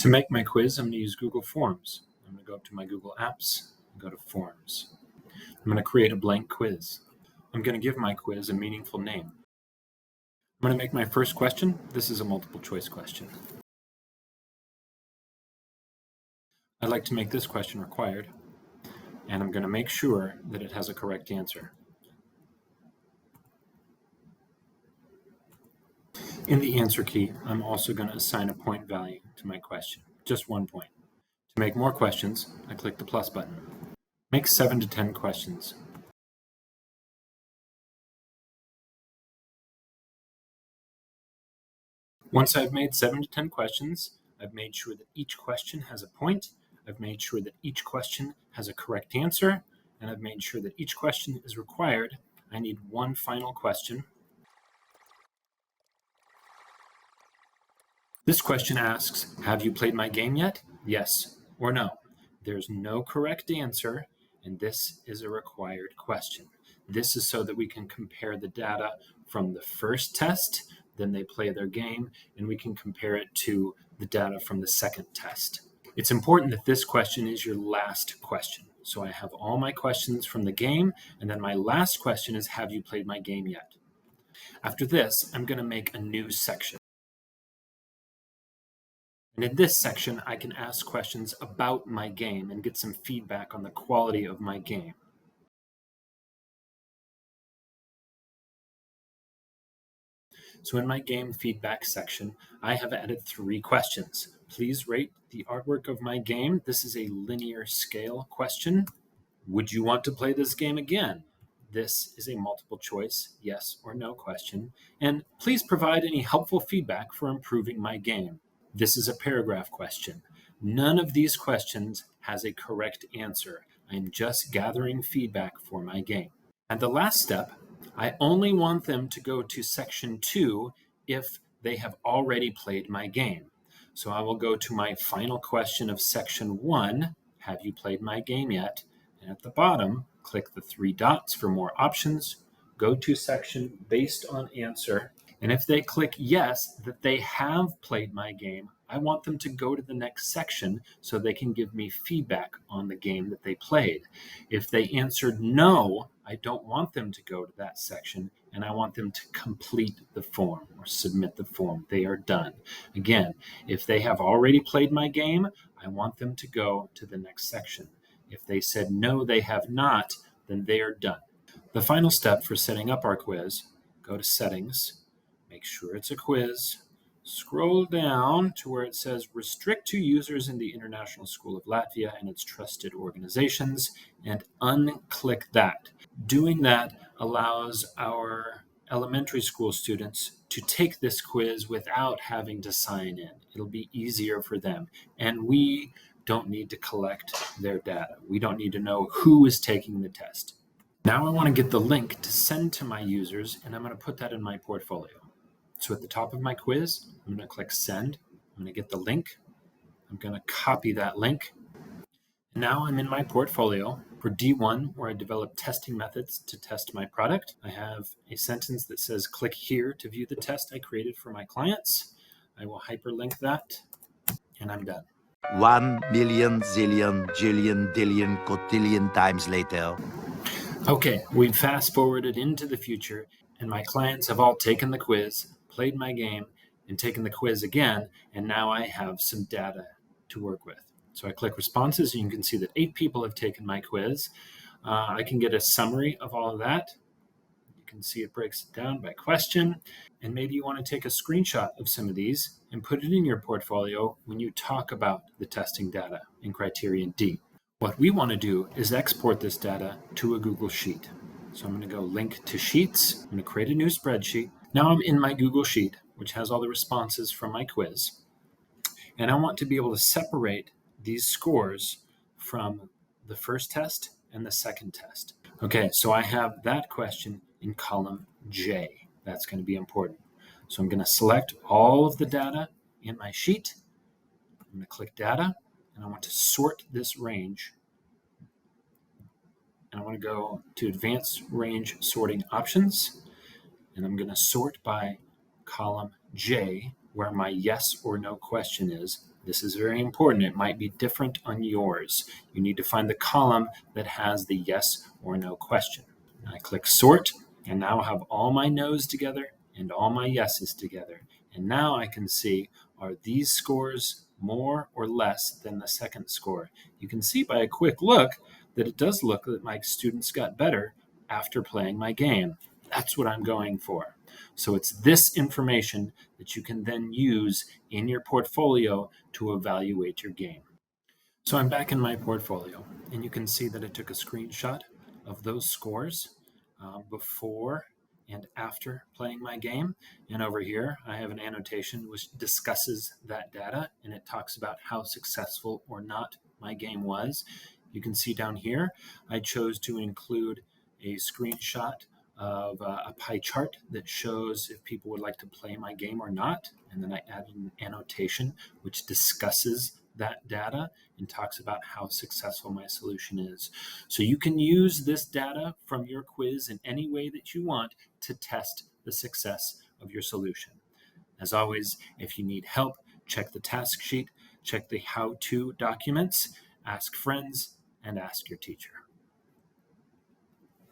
To make my quiz, I'm going to use Google Forms. I'm going to go up to my Google Apps and go to Forms. I'm going to create a blank quiz. I'm going to give my quiz a meaningful name. I'm going to make my first question. This is a multiple choice question. I'd like to make this question required, and I'm going to make sure that it has a correct answer. In the answer key, I'm also going to assign a point value to my question, just 1 point. To make more questions, I click the plus button. Make 7 to 10 questions. Once I've made 7 to 10 questions, I've made sure that each question has a point, I've made sure that each question has a correct answer, and I've made sure that each question is required. I need one final question. This question asks, have you played my game yet? Yes or no. There's no correct answer, and this is a required question. This is so that we can compare the data from the first test, then they play their game, and we can compare it to the data from the second test. It's important that this question is your last question. So I have all my questions from the game, and then my last question is, have you played my game yet? After this, I'm going to make a new section. And in this section, I can ask questions about my game and get some feedback on the quality of my game. So in my game feedback section, I have added 3 questions. Please rate the artwork of my game. This is a linear scale question. Would you want to play this game again? This is a multiple choice yes or no question. And please provide any helpful feedback for improving my game. This is a paragraph question. None of these questions has a correct answer. I'm just gathering feedback for my game. And the last step, I only want them to go to section 2 if they have already played my game. So I will go to my final question of section 1, have you played my game yet? And at the bottom, click the 3 dots for more options, go to section based on answer, and if they click yes, that they have played my game, I want them to go to the next section so they can give me feedback on the game that they played. If they answered no, I don't want them to go to that section, and I want them to complete the form or submit the form. They are done. Again, if they have already played my game, I want them to go to the next section. If they said no, they have not, then they are done. The final step for setting up our quiz, go to Settings, make sure it's a quiz, scroll down to where it says Restrict to users in the International School of Latvia and its trusted organizations, and unclick that. Doing that allows our elementary school students to take this quiz without having to sign in. It'll be easier for them. And we don't need to collect their data. We don't need to know who is taking the test. Now I want to get the link to send to my users, and I'm going to put that in my portfolio. So at the top of my quiz, I'm going to click Send. I'm going to get the link. I'm going to copy that link. Now I'm in my portfolio for D1, where I develop testing methods to test my product. I have a sentence that says, click here to view the test I created for my clients. I will hyperlink that, and I'm done. 1 million, zillion, jillion, dillion, cotillion times later. Okay, we've fast forwarded into the future, and my clients have all taken the quiz, played my game, and taken the quiz again, and now I have some data to work with. So I click responses, and you can see that 8 people have taken my quiz. I can get a summary of all of that. You can see it breaks it down by question, and maybe you want to take a screenshot of some of these and put it in your portfolio when you talk about the testing data in Criterion D. What we want to do is export this data to a Google Sheet. So I'm going to go Link to Sheets. I'm going to create a new spreadsheet. Now I'm in my Google Sheet, which has all the responses from my quiz. And I want to be able to separate these scores from the first test and the second test. Okay, so I have that question in column J. That's going to be important. So I'm going to select all of the data in my sheet. I'm going to click Data, and I want to sort this range. And I want to go to Advanced Range Sorting Options, and I'm going to sort by column J, where my yes or no question is. This is very important. It might be different on yours. You need to find the column that has the yes or no question. I click sort, and now I have all my no's together and all my yeses together. And now I can see, are these scores more or less than the second score? You can see by a quick look that it does look that my students got better after playing my game. That's what I'm going for. So it's this information that you can then use in your portfolio to evaluate your game. So I'm back in my portfolio, and you can see that I took a screenshot of those scores before and after playing my game. And over here, I have an annotation which discusses that data, and it talks about how successful or not my game was. You can see down here, I chose to include a screenshot of a pie chart that shows if people would like to play my game or not. And then I added an annotation which discusses that data and talks about how successful my solution is. So you can use this data from your quiz in any way that you want to test the success of your solution. As always, if you need help, check the task sheet, check the how-to documents, ask friends, and ask your teacher.